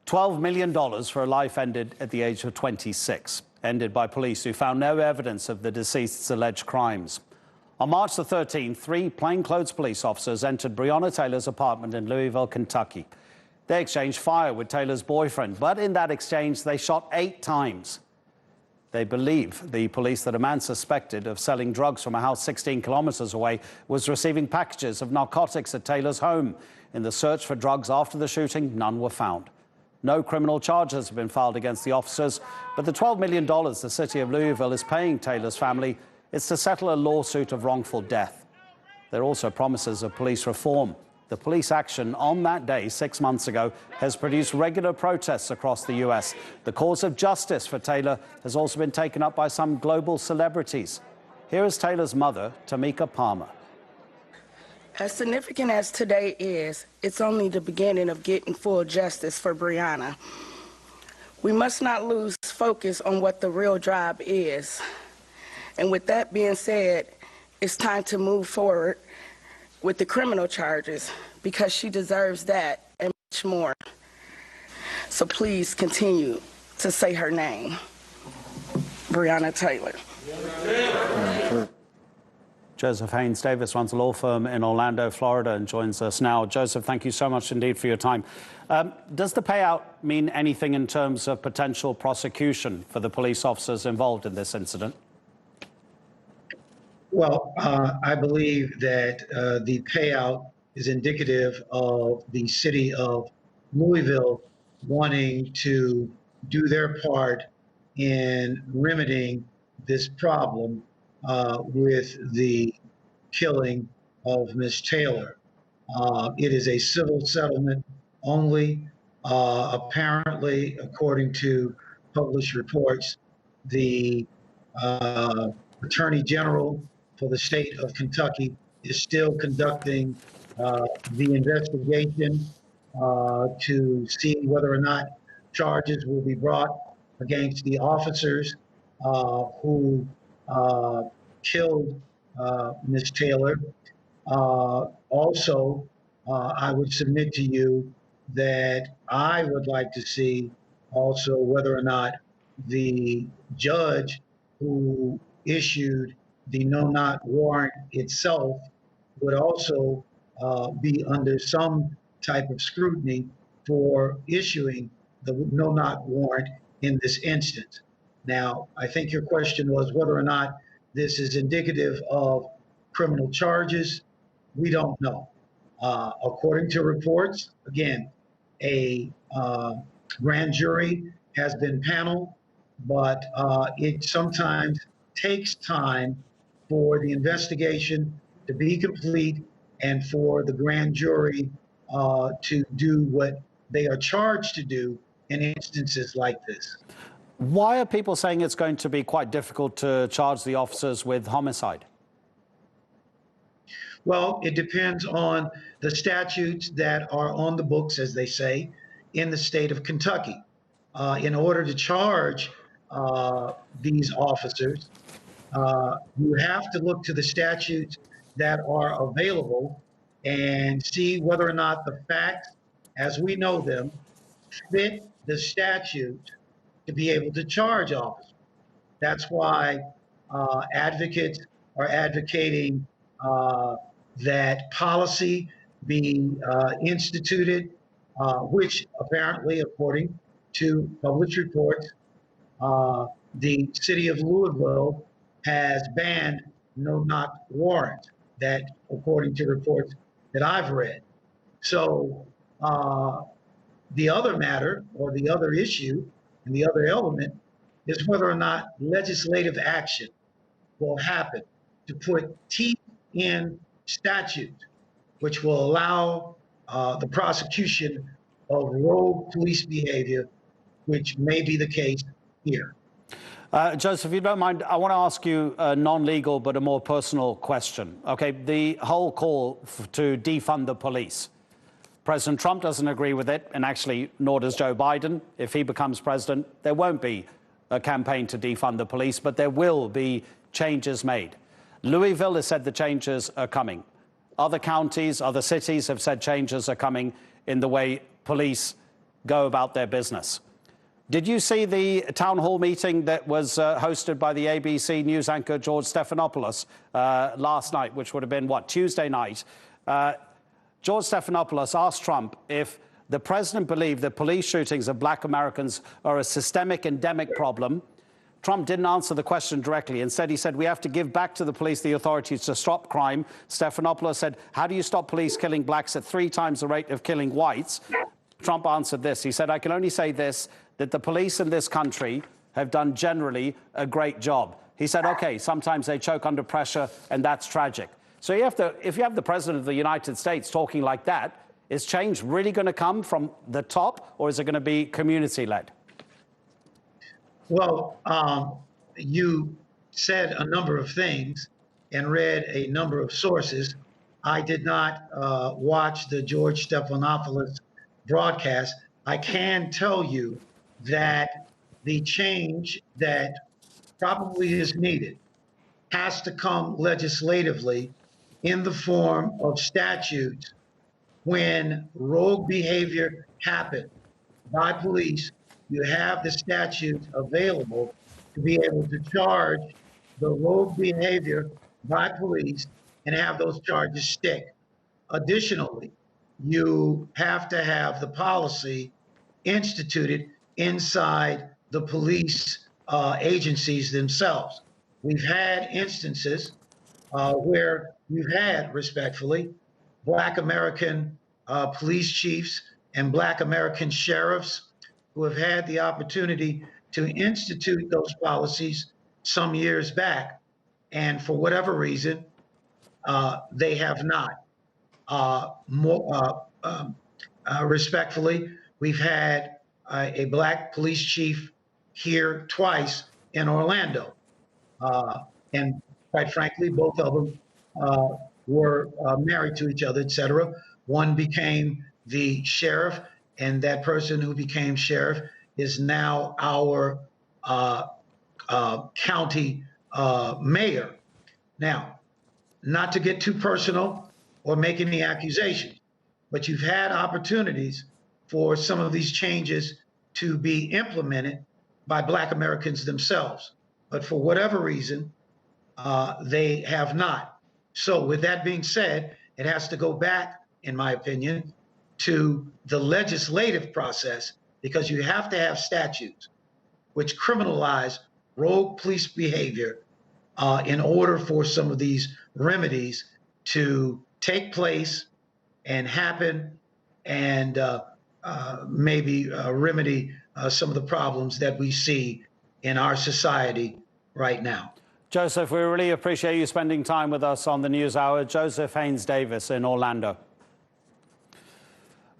$12 million for a life ended at the age of 26, ended by police who found no evidence of the deceased's alleged crimes. On March the 13th, 3 plainclothes police officers entered Breonna Taylor's apartment in Louisville, Kentucky. They exchanged fire with Taylor's boyfriend, but in that exchange, they shot 8 times. They believe, the police, that a man suspected of selling drugs from a house 16 kilometers away was receiving packages of narcotics at Taylor's home. In the search for drugs after the shooting, none were found. No criminal charges have been filed against the officers, but the $12 million the city of Louisville is paying Taylor's family is to settle a lawsuit of wrongful death. There are also promises of police reform. The police action on that day 6 months ago has produced regular protests across the U.S. The cause of justice for Taylor has also been taken up by some global celebrities. Here is Taylor's mother, Tamika Palmer. As significant as today is, it's only the beginning of getting full justice for Breonna. We must not lose focus on what the real drive is. And with that being said, it's time to move forward with the criminal charges, because she deserves that and much more. So please continue to say her name, Breonna Taylor. Joseph Haynes Davis runs a law firm in Orlando, Florida, and joins us now. Joseph, thank you so much indeed for your time. Does the payout mean anything in terms of potential prosecution for the police officers involved in this incident? Well, I believe that the payout is indicative of the city of Louisville wanting to do their part in remedying this problem with the killing of Ms. Taylor. It is a civil settlement only. Apparently, according to published reports, the Attorney General for the state of Kentucky is still conducting the investigation to see whether or not charges will be brought against the officers who killed Ms. Taylor. Also, I would submit to you that I would like to see also whether or not the judge who issued the no-knock warrant itself would also be under some type of scrutiny for issuing the no-knock warrant in this instance. Now, I think your question was whether or not this is indicative of criminal charges. We don't know. According to reports, again, a grand jury has been paneled, but it sometimes takes time for the investigation to be complete and for the grand jury to do what they are charged to do in instances like this. Why are people saying it's going to be quite difficult to charge the officers with homicide? Well, it depends on the statutes that are on the books, as they say, in the state of Kentucky. In order to charge these officers, you have to look to the statutes that are available and see whether or not the facts, as we know them, fit the statute to be able to charge officers. That's why advocates are advocating that policy be instituted, which apparently, according to published reports, the city of Louisville has banned no-knock warrants, that according to reports that I've read. So the other matter, or the other issue, and the other element is whether or not legislative action will happen to put teeth in statutes, which will allow the prosecution of rogue police behavior, which may be the case here. Joseph, if you don't mind, I want to ask you a non-legal but a more personal question. Okay, the whole call to defund the police. President Trump doesn't agree with it, and actually, nor does Joe Biden. If he becomes president, there won't be a campaign to defund the police, but there will be changes made. Louisville has said the changes are coming. Other counties, other cities have said changes are coming in the way police go about their business. Did you see the town hall meeting that was hosted by the ABC news anchor George Stephanopoulos last night, which would have been, what, Tuesday night? George Stephanopoulos asked Trump if the president believed that police shootings of black Americans are a systemic, endemic problem. Trump didn't answer the question directly. Instead, he said, we have to give back to the police the authorities to stop crime. Stephanopoulos said, how do you stop police killing blacks at 3 times the rate of killing whites? Trump answered this. He said, I can only say this, that the police in this country have done generally a great job. He said, OK, sometimes they choke under pressure, and that's tragic. So if you have the president of the United States talking like that, is change really going to come from the top, or is it going to be community-led? Well, you said a number of things and read a number of sources. I did not watch the George Stephanopoulos broadcast. I can tell you that the change that probably is needed has to come legislatively in the form of statutes when rogue behavior happens by police. You have the statutes available to be able to charge the rogue behavior by police and have those charges stick. Additionally, you have to have the policy instituted inside the police agencies themselves. We've had instances where you've had, respectfully, Black American police chiefs and Black American sheriffs who have had the opportunity to institute those policies some years back, and for whatever reason, they have not. Respectfully, we've had a Black police chief here twice in Orlando, and quite frankly, both of them were married to each other, et cetera. One became the sheriff, and that person who became sheriff is now our county mayor. Now, not to get too personal or make any accusations, but you've had opportunities for some of these changes to be implemented by Black Americans themselves. But for whatever reason, they have not. So with that being said, it has to go back, in my opinion, to the legislative process, because you have to have statutes which criminalize rogue police behavior in order for some of these remedies to take place and happen, and maybe remedy some of the problems that we see in our society right now. Joseph, we really appreciate you spending time with us on the News Hour. Joseph Haynes Davis in Orlando.